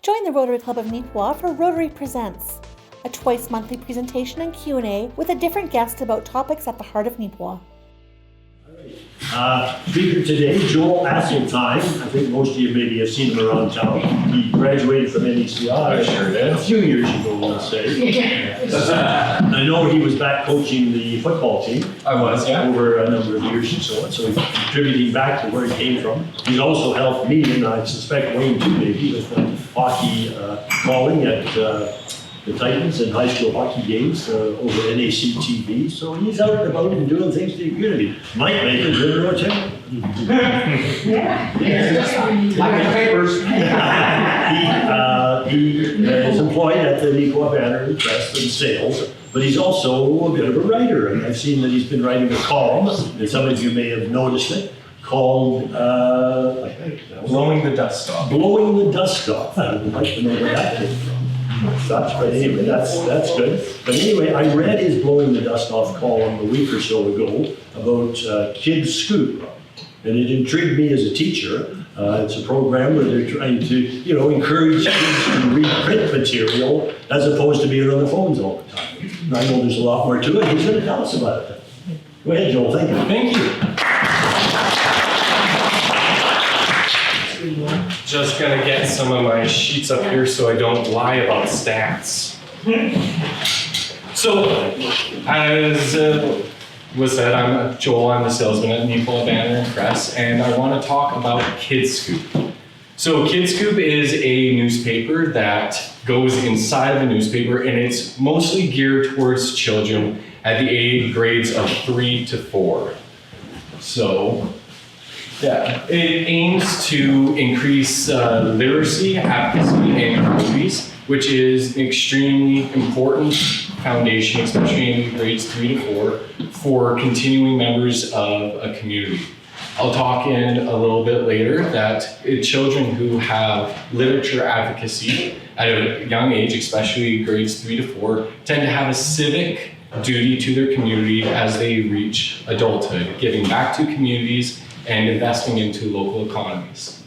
Join the Rotary Club of Neepawa for Rotary Presents, a twice-monthly presentation and Q&A with a different guest about topics at the heart of Neepawa. Speaker today, Joel Asselstine. I think most of you maybe have seen him around town. He graduated from NECI a few years ago, let's say. I know he was back coaching the football team. I was, yeah. Over a number of years and so on, so he's contributing back to where he came from. He's also helped me, and I suspect Wayne too, maybe, with hockey calling at the Titans and high school hockey games over NAC TV. So he's out and about and doing things to the community. Mike Baker's in the Rotary. Like the papers. He is employed at the Neepawa Banner and Press and sales, but he's also a bit of a writer. And I've seen that he's been writing a column, and some of you may have noticed it, called Blowing the Dust Off. Blowing the Dust Off. I would like to know where that came from. Such, but anyway, that's good. But anyway, I read his Blowing the Dust Off column a week or so ago about Kids Scoop, and it intrigued me as a teacher. It's a program where they're trying to, encourage kids to read print material as opposed to being on their phones all the time. And I know there's a lot more to it. He's going to tell us about it. Go ahead, Joel. Thank you. Thank you. Just gonna get some of my sheets up here so I don't lie about stats. So, as was said, I'm Joel, I'm the salesman at Neepawa Banner and Press, and I want to talk about Kids Scoop. So Kids Scoop is a newspaper that goes inside of a newspaper, and it's mostly geared towards children at the age grades of 3 to 4. So, yeah, it aims to increase literacy, advocacy, and communities, which is an extremely important foundation, especially in grades 3 to 4, for continuing members of a community. I'll talk in a little bit later that children who have literature advocacy at a young age, especially grades 3 to 4, tend to have a civic duty to their community as they reach adulthood, giving back to communities and investing into local economies.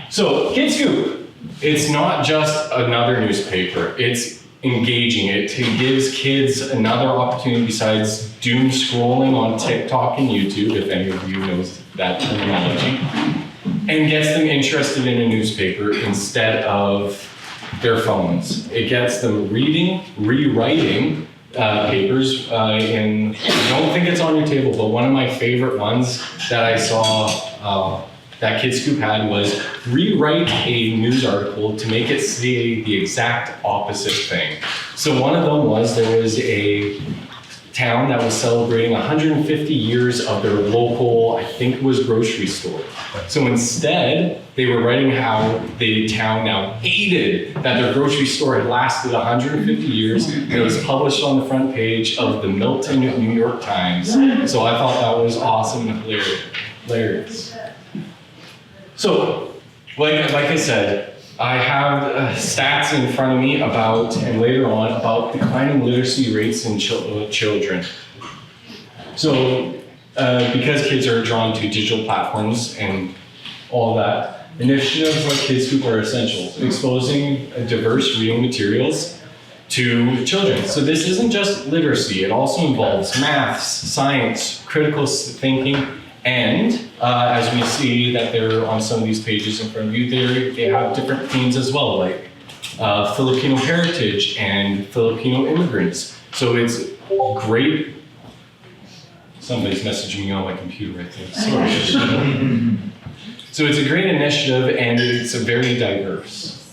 So, Kids Scoop, it's not just another newspaper, it's engaging. It gives kids another opportunity besides doom scrolling on TikTok and YouTube, if any of you knows that terminology, and gets them interested in a newspaper instead of their phones. It gets them reading, rewriting papers, and I don't think it's on your table, but one of my favorite ones that I saw that Kids Scoop had was rewrite a news article to make it say the exact opposite thing. So one of them was there was a town that was celebrating 150 years of their local, I think it was grocery store. So instead, they were writing how the town now hated that their grocery store had lasted 150 years, and it was published on the front page of the Milton New York Times. So I thought that was awesome and hilarious. So, like I said, I have stats in front of me about, and later on, about declining literacy rates in children. So, because kids are drawn to digital platforms and all that, initiatives like Kids Scoop are essential, exposing diverse reading materials to children. So this isn't just literacy, it also involves maths, science, critical thinking, and as we see that they're on some of these pages in front of you, they have different themes as well, like Filipino heritage and Filipino immigrants. So it's great. Somebody's messaging me on my computer right there. Sorry. So it's a great initiative and it's very diverse.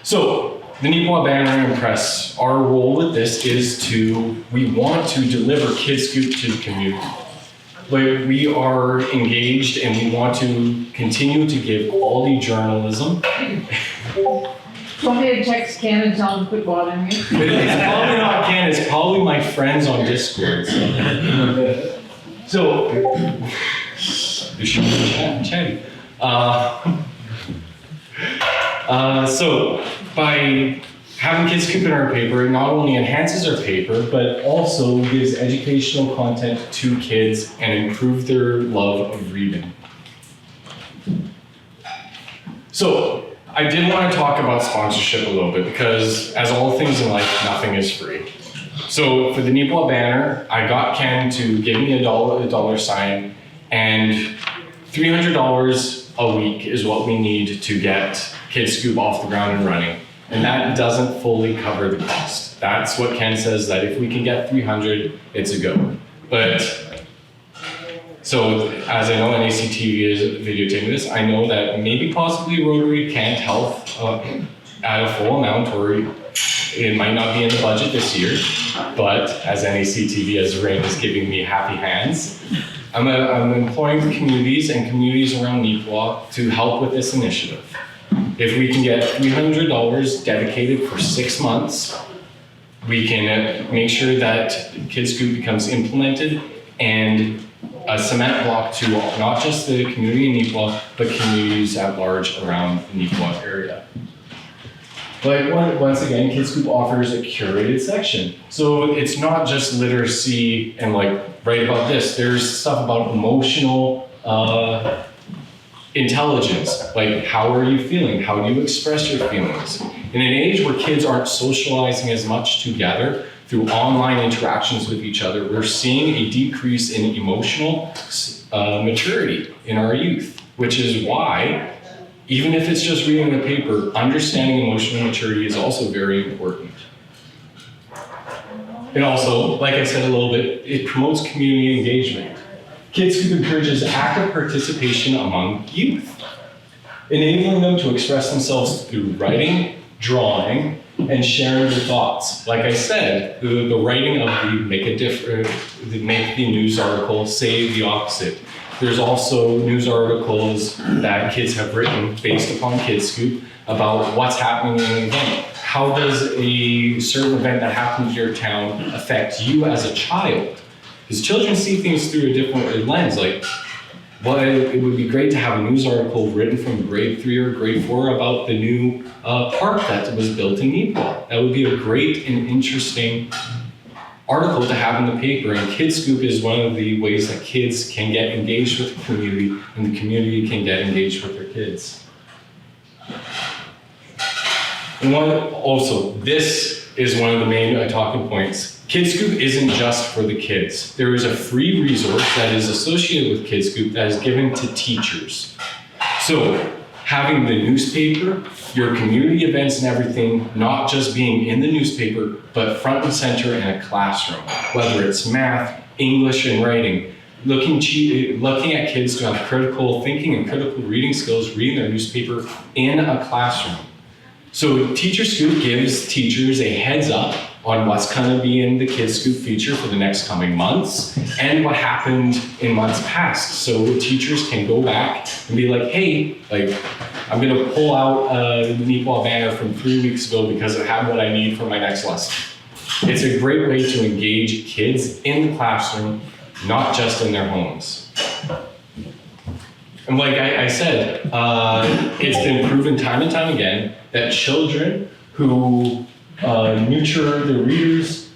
So the Neepawa Banner and Press, our role with this is we want to deliver Kids Scoop to the community. But we are engaged and we want to continue to give quality journalism. Want me to text Ken and tell him to quit bothering me? It's probably not Ken, it's probably my friends on Discord. So you should be chatty. So by having Kids Scoop in our paper, it not only enhances our paper, but also gives educational content to kids and improves their love of reading. So I did want to talk about sponsorship a little bit because, as all things in life, nothing is free. So for the Neepawa banner, I got Ken to give me a dollar sign, and $300 a week is what we need to get Kids Scoop off the ground and running. And that doesn't fully cover the cost. That's what Ken says, that if we can get 300, it's a go. But, so as I know NACTV is videotaping this, I know that maybe possibly Rotary can't help at a full amount, or it might not be in the budget this year, but as NACTV, as Rain is giving me happy hands, I'm employing the communities and communities around Neepawa to help with this initiative. If we can get $300 dedicated for 6 months, we can make sure that Kids Scoop becomes implemented and a cement block to not just the community in Neepawa, but communities at large around the Neepawa area. But once again, Kids Scoop offers a curated section. So it's not just literacy and like, write about this. There's stuff about emotional intelligence, like how are you feeling? How do you express your feelings? In an age where kids aren't socializing as much together through online interactions with each other, we're seeing a decrease in emotional maturity in our youth, which is why, even if it's just reading the paper, understanding emotional maturity is also very important. And also, like I said a little bit, it promotes community engagement. Kids Scoop encourages active participation among youth, enabling them to express themselves through writing, drawing, and sharing their thoughts. Like I said, the writing of the make the news article say the opposite. There's also news articles that kids have written based upon Kids Scoop about what's happening in an event. How does a certain event that happened in your town affect you as a child? Because children see things through a different lens. Like, well, it would be great to have a news article written from grade 3 or grade 4 about the new park that was built in Neepawa. That would be a great and interesting article to have in the paper. And Kids Scoop is one of the ways that kids can get engaged with the community, and the community can get engaged with their kids. And this is one of the main talking points. Kids Scoop isn't just for the kids. There is a free resource that is associated with Kids Scoop that is given to teachers. So having the newspaper, your community events and everything, not just being in the newspaper, but front and center in a classroom, whether it's math, English, and writing. Looking at kids to have critical thinking and critical reading skills, reading their newspaper in a classroom. So Teacher Scoop gives teachers a heads up on what's going to be in the Kids Scoop feature for the next coming months and what happened in months past. So teachers can go back and be like, hey, like, I'm going to pull out the Neepawa banner from 3 weeks ago because I have what I need for my next lesson. It's a great way to engage kids in the classroom, not just in their homes. And like I said, it's been proven time and time again that children who nurture their readers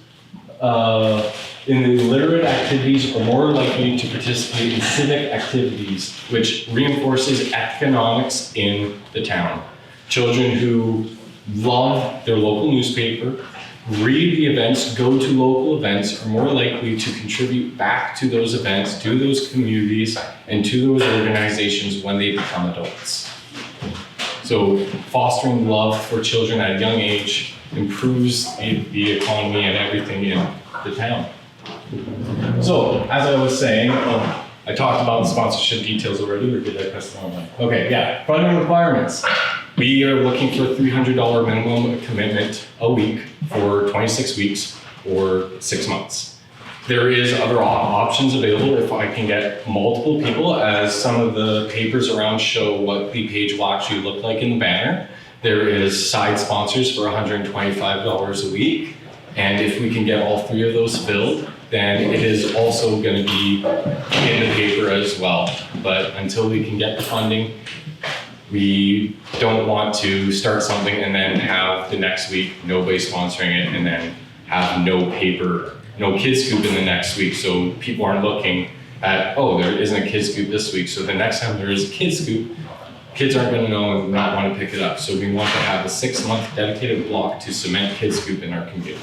in the literate activities are more likely to participate in civic activities, which reinforces economics in the town. Children who love their local newspaper, read the events, go to local events, are more likely to contribute back to those events, to those communities, and to those organizations when they become adults. So fostering love for children at a young age improves the economy and everything in the town. So, as I was saying, I talked about the sponsorship details already, or did I press the wrong one? Okay, yeah, funding requirements. We are looking for a $300 minimum commitment a week for 26 weeks or 6 months. There is other options available if I can get multiple people, as some of the papers around show what the page will actually look like in the banner. There is side sponsors for $125 a week. And if we can get all 3 of those filled, then it is also going to be in the paper as well. But until we can get the funding, we don't want to start something and then have the next week nobody sponsoring it and then have no paper, no Kids Scoop in the next week. So people aren't looking at, oh, there isn't a Kids Scoop this week. So the next time there is a Kids Scoop, kids aren't going to know and not want to pick it up. So we want to have a 6-month dedicated block to cement Kids Scoop in our community.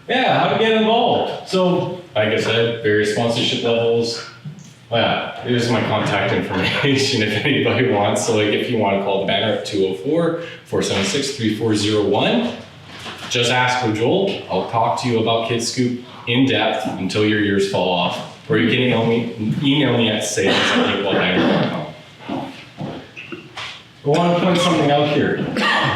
Yeah, how to get involved. So, like I said, various sponsorship levels. Well, yeah, here's my contact information if anybody wants. So like if you want to call the banner at 204-476-3401, just ask for Joel. I'll talk to you about Kids Scoop in depth until your ears fall off. Or you can email me at sales@neepawa.com. I want to point something out here.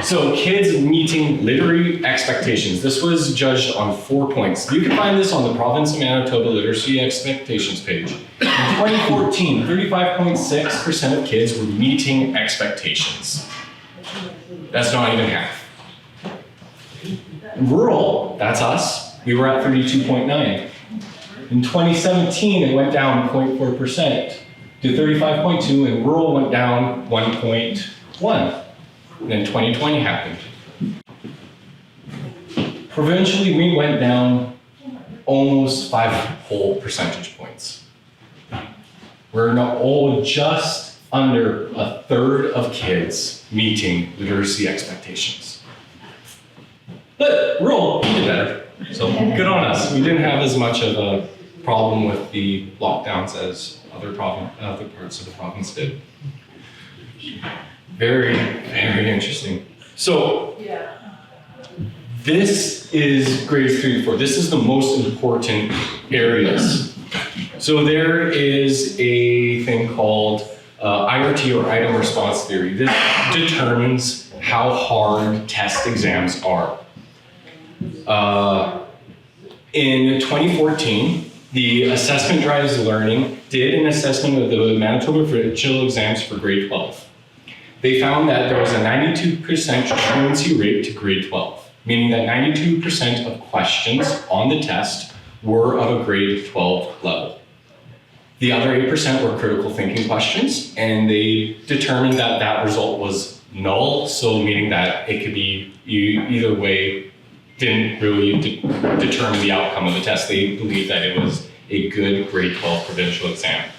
So kids meeting literary expectations. This was judged on 4 points. You can find this on the Province of Manitoba Literacy Expectations page. In 2014, 35.6% of kids were meeting expectations. That's not even half. Rural, that's us, we were at 32.9. In 2017, it went down 0.4% to 35.2, and rural went down 1.1. And then 2020 happened. Provincially, we went down almost 5 whole percentage points. We're now just under a third of kids meeting literacy expectations. But rural, we did better. So good on us. We didn't have as much of a problem with the lockdowns as other parts of the province did. Very, very interesting. So this is grades 3 to 4. This is the most important areas. So there is a thing called IRT, or item response theory. This determines how hard test exams are. In 2014, the Assessment Drives Learning did an assessment of the Manitoba provincial exams for grade 12. They found that there was a 92% truancy rate to grade 12, meaning that 92% of questions on the test were of a grade 12 level. The other 8% were critical thinking questions, and they determined that that result was null, so meaning that it could be either way, didn't really determine the outcome of the test. They believed that it was a good grade 12 provincial exam.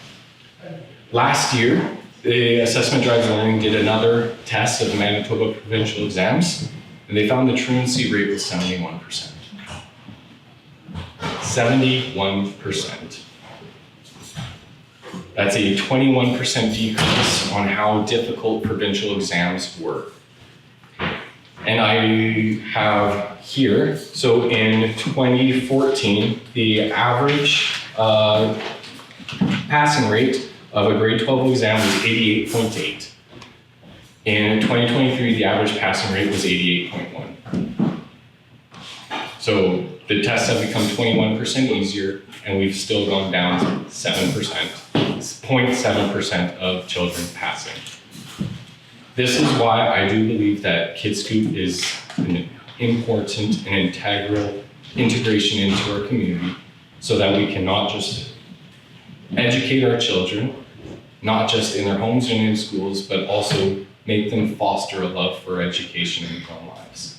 Last year, the Assessment Drives Learning did another test of the Manitoba provincial exams, and they found the truancy rate was 71%. 71%. That's a 21% decrease on how difficult provincial exams were. And I have here, so in 2014, the average passing rate of a grade 12 exam was 88.8. In 2023, the average passing rate was 88.1. So the tests have become 21% easier, and we've still gone down to 0.7% of children passing. This is why I do believe that Kids Scoop is an important and integral integration into our community, so that we can not just educate our children, not just in their homes and in schools, but also make them foster a love for education in their own lives.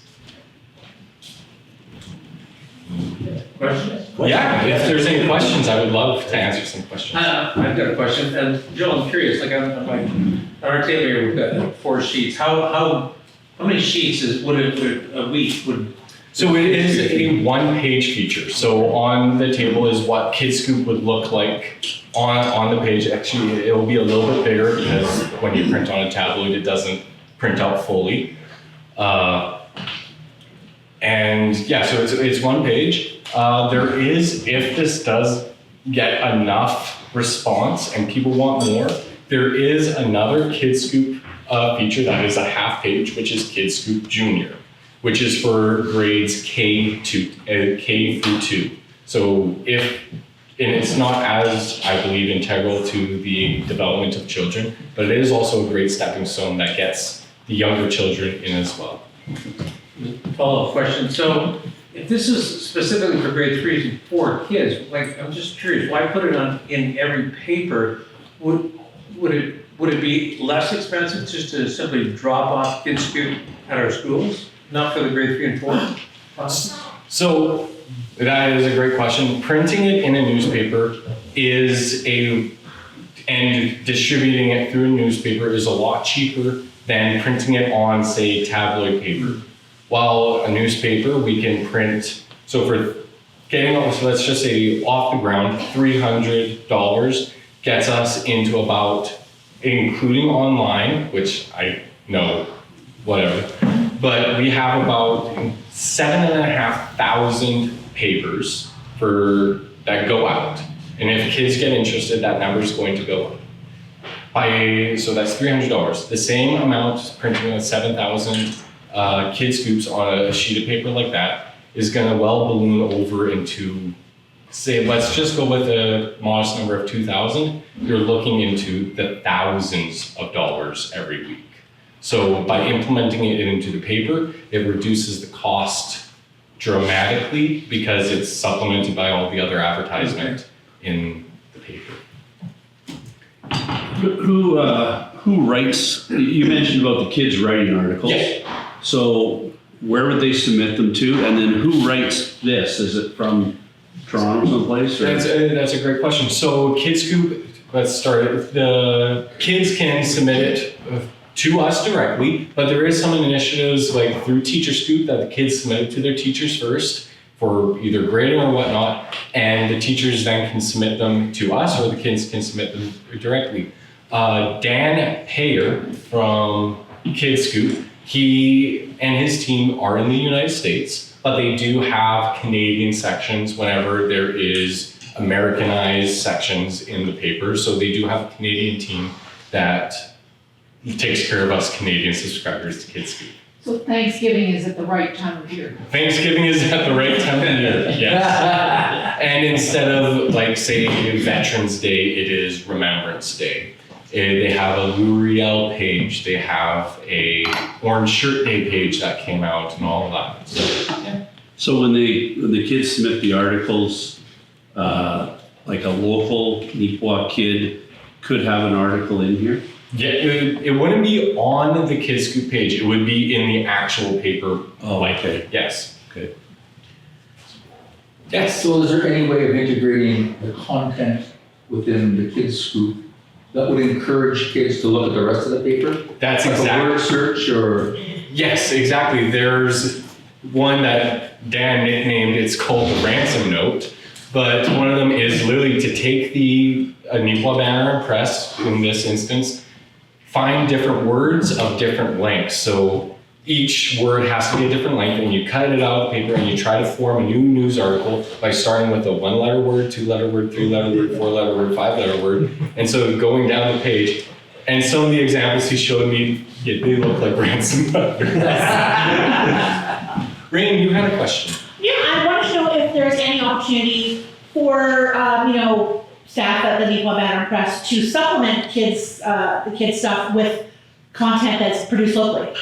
Questions? Yeah, if there's any questions, I would love to answer some questions. I've got a question, and Joel, I'm curious, like on our table here, we've got 4 sheets. How many sheets would a week would? So it is a 1-page feature. So on the table is what Kids Scoop would look like on the page. Actually, it will be a little bit bigger because when you print on a tablet, it doesn't print out fully. And yeah, so it's 1 page. There is, if this does get enough response and people want more, there is another Kids Scoop feature that is a 1/2 page, which is Kids Scoop Junior, which is for grades K through 2. So and it's not as, I believe, integral to the development of children, but it is also a great stepping stone that gets the younger children in as well. Follow-up question. So if this is specifically for grade 3 and 4 kids, like I'm just curious, why put it in every paper? Would it be less expensive just to simply drop off Kids Scoop at our schools, not for the grade 3 and 4? So that is a great question. Printing it in a newspaper and distributing it through a newspaper is a lot cheaper than printing it on, say, tabloid paper. While a newspaper, we can print, so for getting, so let's just say off the ground, $300 gets us into about, including online, which I know, whatever, but we have about 7,500 papers that go out. And if kids get interested, that number is going to go up. So that's $300. The same amount printing with 7,000 kid scoops on a sheet of paper like that is going to well balloon over into, say, let's just go with a modest number of 2,000. You're looking into the thousands of dollars every week. So by implementing it into the paper, it reduces the cost dramatically because it's supplemented by all the other advertisement in the paper. Who writes, you mentioned about the kids writing articles. Yes. So where would they submit them to? And then who writes this? Is it from Toronto someplace? Or? That's a great question. So KidScoop, let's start. The kids can submit it to us directly, but there is some initiatives like through TeacherScoop that the kids submit it to their teachers first for either grading or whatnot, and the teachers then can submit them to us, or the kids can submit them directly. Dan Payer from KidScoop, he and his team are in the United States, but they do have Canadian sections whenever there is Americanized sections in the paper. So they do have a Canadian team that takes care of us Canadian subscribers to KidScoop. So Thanksgiving is at the right time of year. Thanksgiving is at the right time of year, yes. And instead of, like, say, Veterans Day, it is Remembrance Day. They have a Lou Riel page, they have a Orange Shirt Day page that came out and all of that. So, yeah. So when the kids submit the articles, like a local Neepawa kid could have an article in here? Yeah, it wouldn't be on the KidScoop page, it would be in the actual paper. Oh, okay. Yes. Okay. Yes. So is there any way of integrating the content within the kids' scoop that would encourage kids to look at the rest of the paper? That's like exactly. a word search or? Yes, exactly. There's one that Dan nicknamed, it's called the ransom note, but one of them is literally to take the Neepawa banner and press, in this instance, find different words of different lengths. So each word has to be a different length, and you cut it out of the paper and you try to form a new news article by starting with a 1-letter word, 2-letter word, 3-letter word, 4-letter word, 5-letter word. And so going down the page, and some of the examples he showed me, yeah, they look like ransom numbers. Rain, you had a question. Yeah, I want to know if there's any opportunity for, staff at the Neepawa Banner Press to supplement the kids stuff with content that's produced locally.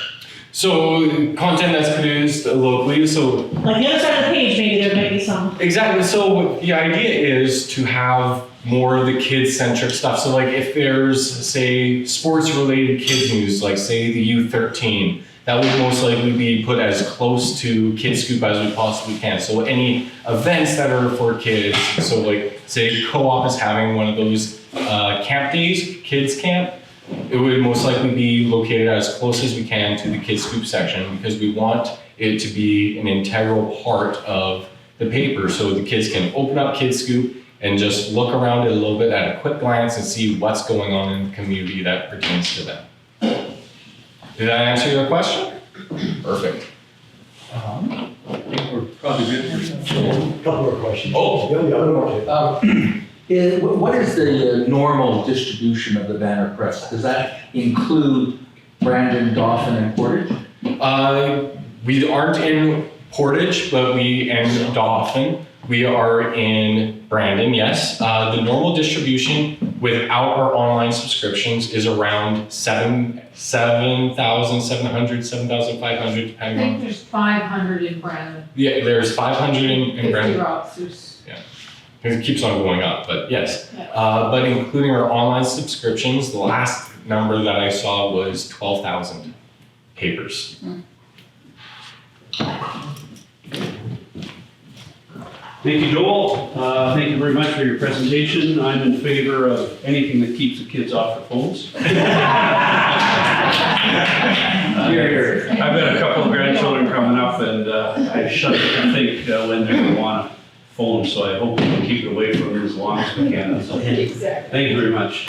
So content that's produced locally, so. Like the other side of the page, maybe there might be some. Exactly, so the idea is to have more of the kids-centric stuff. So like if there's, say, sports-related kids news, like say the U13, that would most likely be put as close to KidScoop as we possibly can. So any events that are for kids, so like say Co-op is having one of those camp days, kids camp, it would most likely be located as close as we can to the KidScoop section because we want it to be an integral part of the paper so the kids can open up KidScoop and just look around it a little bit at a quick glance and see what's going on in the community that pertains to them. Did that answer your question? Perfect. We're probably good. Couple more questions. Oh. What is the normal distribution of the banner press? Does that include Brandon, Dauphin, and Portage? We aren't in Portage, but and Dauphin. We are in Brandon, yes. The normal distribution without our online subscriptions is around 7,700, 7,500, I depending think on. there's 500 in Brandon. Yeah, there's 500 in 50 Brandon. routes, there's. It keeps on going up, but yes. But including our online subscriptions, the last number that I saw was 12,000 papers. Thank you, Joel. Thank you very much for your presentation. I'm in favor of anything that keeps the kids off their phones. I've got a couple of grandchildren coming up, and I shudder to think when they're going to want a phone, so I hope we can keep it away from them as long as we can. So, thank you very much.